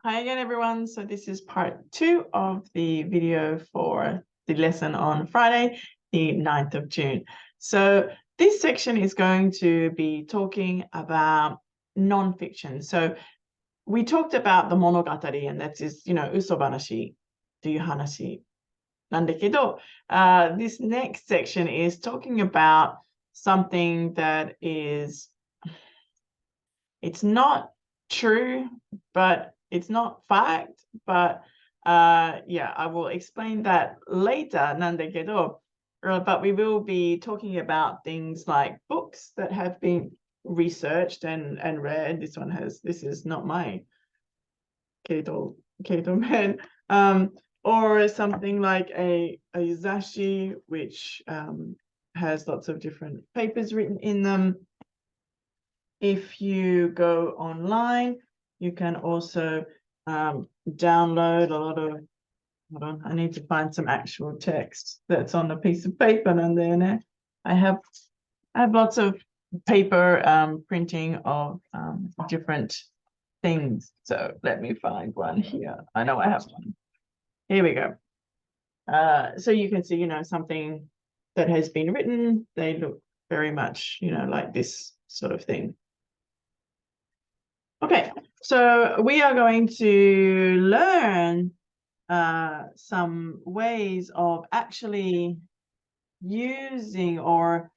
Hi again, everyone. So this is part 2 of the video for the lesson on Friday, the 9th of June. So this section is going to be talking about nonfiction. So we talked about the monogatari, and that is, usobanashi という話なんだけど、this next section is talking about something that is, it's not true, but it's not fact, but yeah, I will explain that later, なんだけど, but we will be talking about things like books that have been researched and read. This is not my Kato man, or something like a zashi, which has lots of different papers written in them. If you go online, you can also download a lot of, hold on, I need to find some actual text that's on a piece of paper. And then I have lots of paper printing of different things. So let me find one here. I know I have one. Here we go. So you can see, something that has been written. They look very much, like this sort of thing. Okay, so we are going to learn some ways of actually using or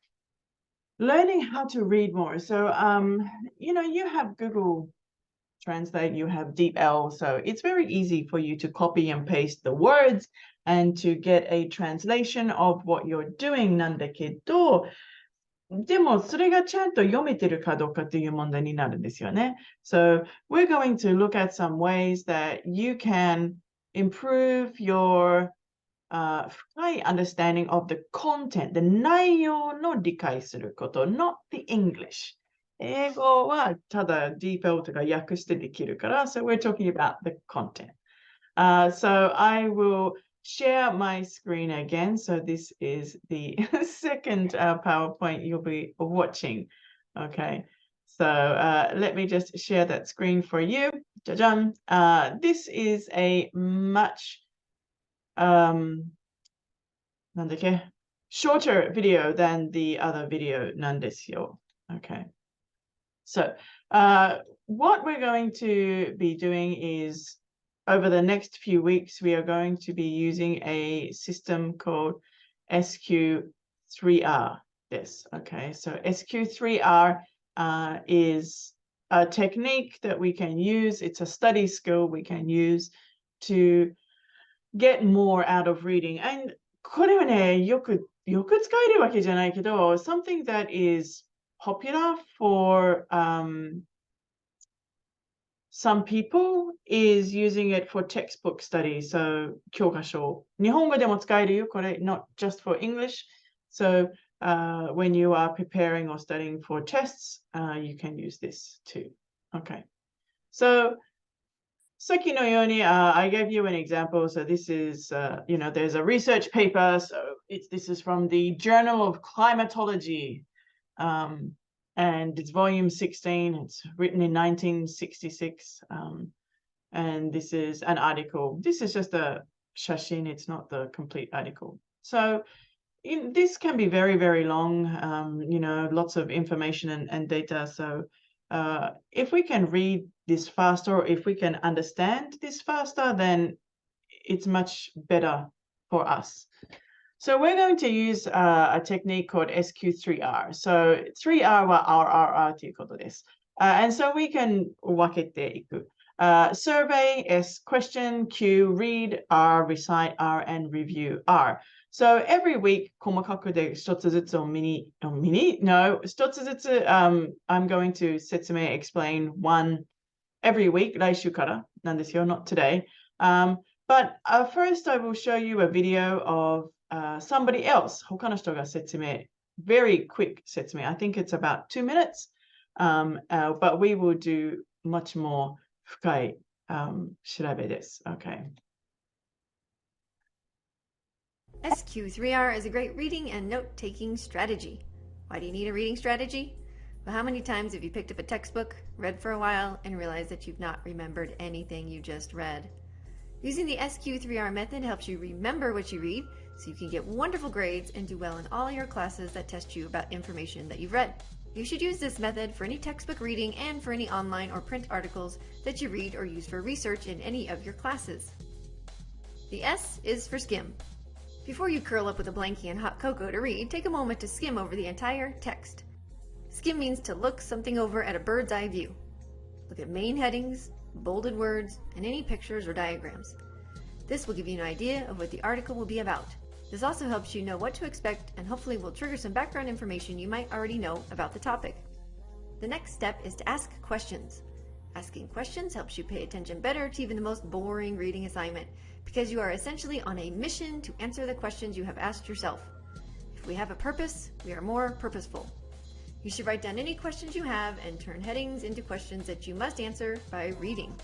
learning how to read more. So, you have Google Translate, you have DeepL, so it's very easy for you to copy and paste the words and to get a translation of what you're doing なんだけど、でもそれがちゃんと読めてるかどうかという問題になるんですよね。So we're going to look at some ways that you can improve your深い understanding of the content, the 内容の理解すること、not the English. 英語はただ DeepL とか訳してできるから、so we're talking about the content. So I will share my screen again. So this is the second PowerPoint you'll be watching. Okay, so let me just share that screen for you. This is a much shorter video than the other video なんですよ. Okay, so what we're going to be doing is, over the next few weeks, we are going to be using a system called SQ3R. This, okay, so SQ3R is a technique that we can use. It's a study skill we can use to get more out of reading. And これはね、よく使えるわけじゃないけど、something that is popular for some people is using it for textbook study. So 教科書。日本語でも使えるよ、これ not just for English. So when you are preparing or studying for tests, you can use this too. Okay. So さっきのように I gave you an example. So this is, there's a research paper. So this is from the Journal of Climatology. And it's volume 16. It's written in 1966. And this is an article. This is just a shashin. It's not the complete article. So this can be very, very long, lots of information and data. So if we can read this faster, or if we can understand this faster, then it's much better for us. So we're going to use a technique called SQ3R. So 3R は RRR ということです。And so we can 分けていく。Survey, S, question, Q, read, R, recite, R, and review, R. So every week, 細かくで一つずつを一つずつ I'm going to 説明 explain one every week, 来週からなんですよ, not today. But first I will show you a video of somebody else, 他の人が説明, very quick 説明. I think it's about 2 minutes, but we will do much more 深い調べです. Okay. SQ3R is a great reading and note-taking strategy. Why do you need a reading strategy? But how many times have you picked up a textbook, read for a while, and realized that you've not remembered anything you just read? Using the SQ3R method helps you remember what you read so you can get wonderful grades and do well in all your classes that test you about information that you've read. You should use this method for any textbook reading and for any online or print articles that you read or use for research in any of your classes. The S is for skim. Before you curl up with a blankie and hot cocoa to read, take a moment to skim over the entire text. Skim means to look something over at a bird's eye view. Look at main headings, bolded words, and any pictures or diagrams. This will give you an idea of what the article will be about. This also helps you know what to expect and hopefully will trigger some background information you might already know about the topic. The next step is to ask questions. Asking questions helps you pay attention better to even the most boring reading assignment because you are essentially on a mission to answer the questions you have asked yourself. If we have a purpose, we are more purposeful. You should write down any questions you have and turn headings into questions that you must answer by reading.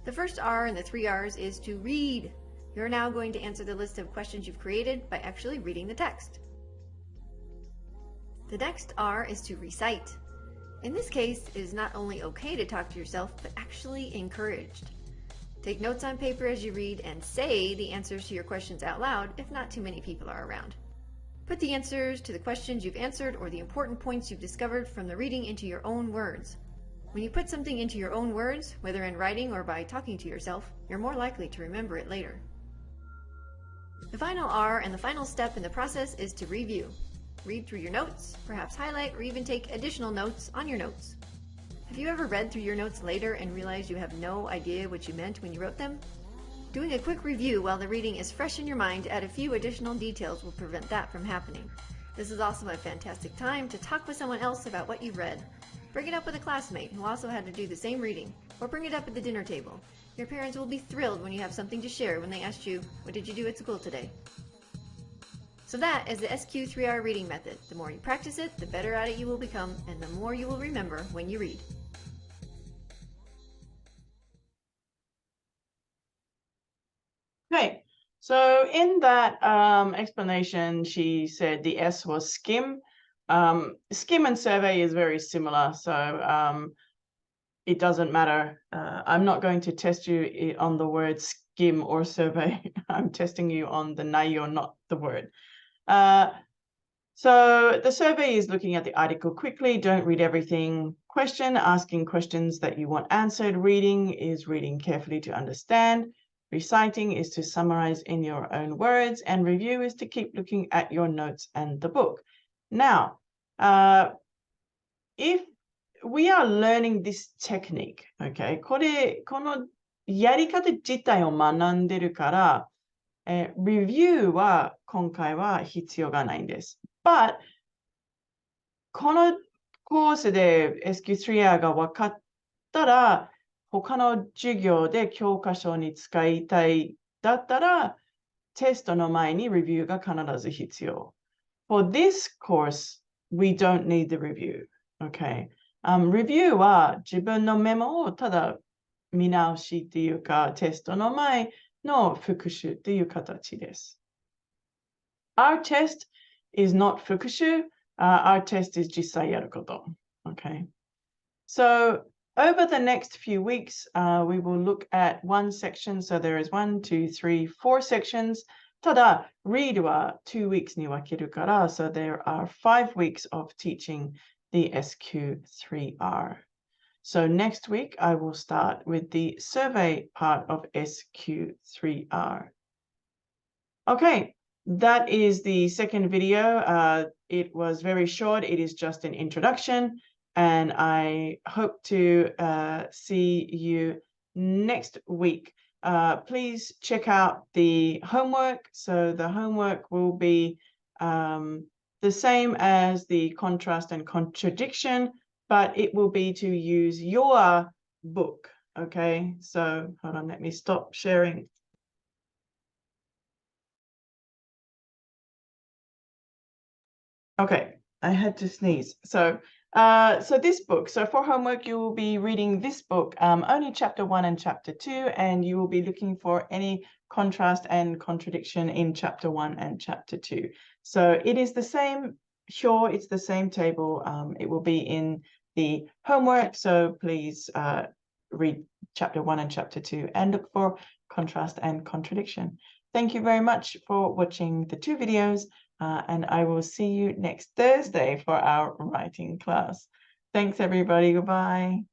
The first R in the 3 R's is to read. You're now going to answer the list of questions you've created by actually reading the text. The next R is to recite. In this case, it is not only okay to talk to yourself, but actually encouraged. Take notes on paper as you read and say the answers to your questions out loud if not too many people are around. Put the answers to the questions you've answered or the important points you've discovered from the reading into your own words. When you put something into your own words, whether in writing or by talking to yourself, you're more likely to remember it later. The final R and the final step in the process is to review. Read through your notes, perhaps highlight or even take additional notes on your notes. Have you ever read through your notes later and realized you have no idea what you meant when you wrote them? Doing a quick review while the reading is fresh in your mind to add a few additional details will prevent that from happening. This is also a fantastic time to talk with someone else about what you've read. Bring it up with a classmate who also had to do the same reading, or bring it up at the dinner table. Your parents will be thrilled when you have something to share when they ask you, "What did you do at school today?" So that is the SQ3R reading method. The more you practice it, the better at it you will become, and the more you will remember when you read. Okay, so in that explanation, she said the S was skim. Skim and survey is very similar, so it doesn't matter. I'm not going to test you on the word skim or survey. I'm testing you on the naiyo, not the word. So the survey is looking at the article quickly. Don't read everything. Question, asking questions that you want answered. Reading is reading carefully to understand. Reciting is to summarize in your own words. And review is to keep looking at your notes and the book. Now, if we are learning this technique, okay, このやり方自体を学んでるから、レビューは今回は必要がないんです。But このコースで SQ3R が分かったら、他の授業で教科書に使いたいだったら、テストの前にレビューが必ず必要。For this course, we don't need the review. Okay. レビューは自分のメモをただ見直しっていうか、テストの前の復習っていう形です。Our test is not 復習. Our test is 実際やること. Okay. So over the next few weeks, we will look at one section. So there is 1, 2, 3, 4 sections. ただ、read は2 weeks に分けるから、so there are 5 weeks of teaching the SQ3R. So next week, I will start with the survey part of SQ3R. Okay, that is the second video. It was very short. It is just an introduction. And I hope to see you next week. Please check out the homework. So the homework will be the same as the contrast and contradiction, but it will be to use your book. Okay, so hold on, let me stop sharing. Okay, I had to sneeze. So So this book, so for homework, you will be reading this book, only chapter 1 and chapter 2, and you will be looking for any contrast and contradiction in chapter 1 and chapter 2. So it is the same, sure, it's the same table. It will be in the homework, so please read chapter 1 and chapter 2 and look for contrast and contradiction. Thank you very much for watching the 2 videos. And I will see you next Thursday for our writing class. Thanks, everybody. Goodbye.